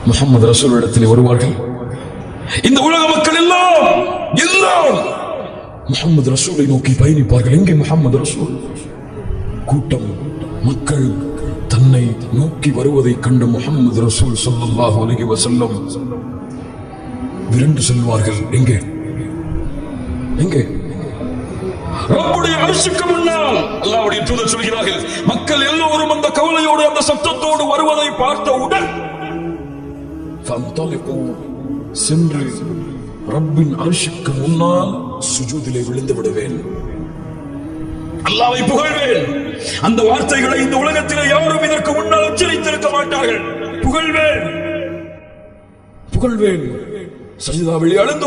முஹம்மது ரசூல் இடத்திலே வருவார்கள். இந்த உலக மக்கள் எல்லாம் முஹம்மது ரசூலை நோக்கி பயணிப்பார்கள். எங்கே முஹம்மது ரசூல்? கூட்டம் மக்கள் தன்னை நோக்கி வருவதை கண்டு முஹம்மது ரசூல் ஸல்லல்லாஹு அலைஹி வஸல்லம் விரண்டு செல்வார்கள். எங்கே எங்கே? ரப்புடைய அரிசிக்கு முன்னால் அல்லாஹ்வுடைய தூதர் சொல்கிறார்கள், மக்கள் எல்லோரும் அந்த கவலையோடு அந்த சத்தத்தோடு வருவதை பார்த்தவுடன் சென்று ரப்பின் அரிசிக்கு முன்னால் சுஜூதிலே விழுந்து விடுவேன், அல்லாஹ்வை புகழ்வேன். அந்த வார்த்தைகளை இந்த உலகத்திலே யாரும் இதற்கு முன்னால் உச்சரித்திருக்க மாட்டார்கள். புகழ்வேன் சஜிதாவில் அழுது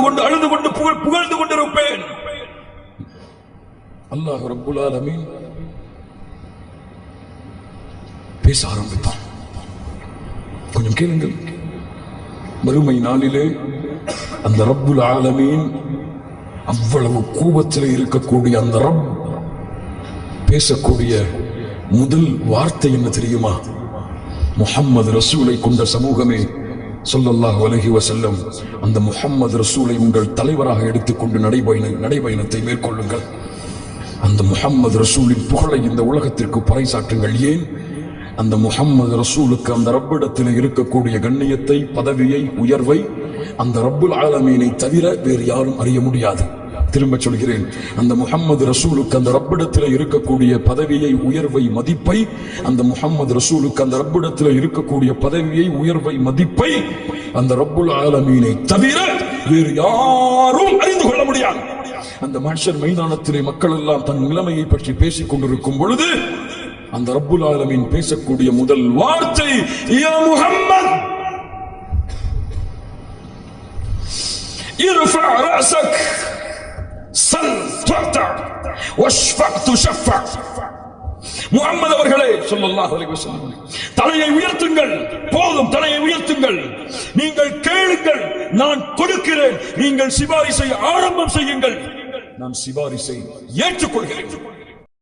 கொண்டு புகழ்ந்து கொண்டிருப்பேன். அல்லாஹ் ரப்புல் ஆலமீன் பேச ஆரம்பித்தான். கொஞ்சம் கேளுங்கள். மறுமை நாளிலே அந்த ரப்புல் ஆலமீன் அவ்வளவு கோபத்தில் இருக்கக்கூடிய அந்த ரப் பேசக்கூடிய முதல் வார்த்தை என்ன தெரியுமா? முஹம்மது ரசூலை கொண்ட சமூகமே ஸல்லல்லாஹு அலைஹி வஸல்லம், அந்த முஹம்மது ரசூலை உங்கள் தலைவராக எடுத்துக்கொண்டு நடைபயணத்தை மேற்கொள்ளுங்கள். அந்த முஹம்மது ரசூலின் புகழை இந்த உலகத்திற்கு பறைசாற்றுங்கள். ஏன்? அந்த முஹம்மது ரசூலுக்கு அந்த ரப்பிடத்தில் இருக்கக்கூடிய கண்ணியத்தை, பதவியை, உயர்வை அந்த ரப்புல் ஆலமீனை தவிர வேறு யாரும் அறிய முடியாது. திரும்ப சொல்கிறேன், அந்த முஹம்மது ரசூலுக்கு அந்த ரப்பிடத்தில் இருக்கக்கூடிய பதவியை, உயர்வை, மதிப்பை, அந்த முஹம்மது ரசூலுக்கு அந்த ரப்பிடத்தில் இருக்கக்கூடிய பதவியை, உயர்வை, மதிப்பை அந்த ரப்புல் ஆலமீனை தவிர வேறு யாரும் அறிந்து கொள்ள முடியாது. அந்த மஹ்ஷர் மைதானத்திலே மக்கள் எல்லாம் தன் நிலைமையை பற்றி பேசிக் கொண்டிருக்கும் பொழுது அந்த ரப்புல் ஆலமீன் பேசக்கூடிய முதல் வார்த்தை, யா முஹம்மத் இர்ஃபா ரஅஸக் சல் துஅதா வஷ்ஃபா துஷஃபா. முஹம்மது அவர்களே ஸல்லல்லாஹு அலைஹி வஸல்லம், தலையை உயர்த்துங்கள், போதும், தலையை உயர்த்துங்கள். நீங்கள் கேளுங்கள், நான் கொடுக்கிறேன். நீங்கள் சிபாரிசை ஆரம்பம் செய்யுங்கள், நான் சிபாரிசை ஏற்றுக்கொள்கிறேன்.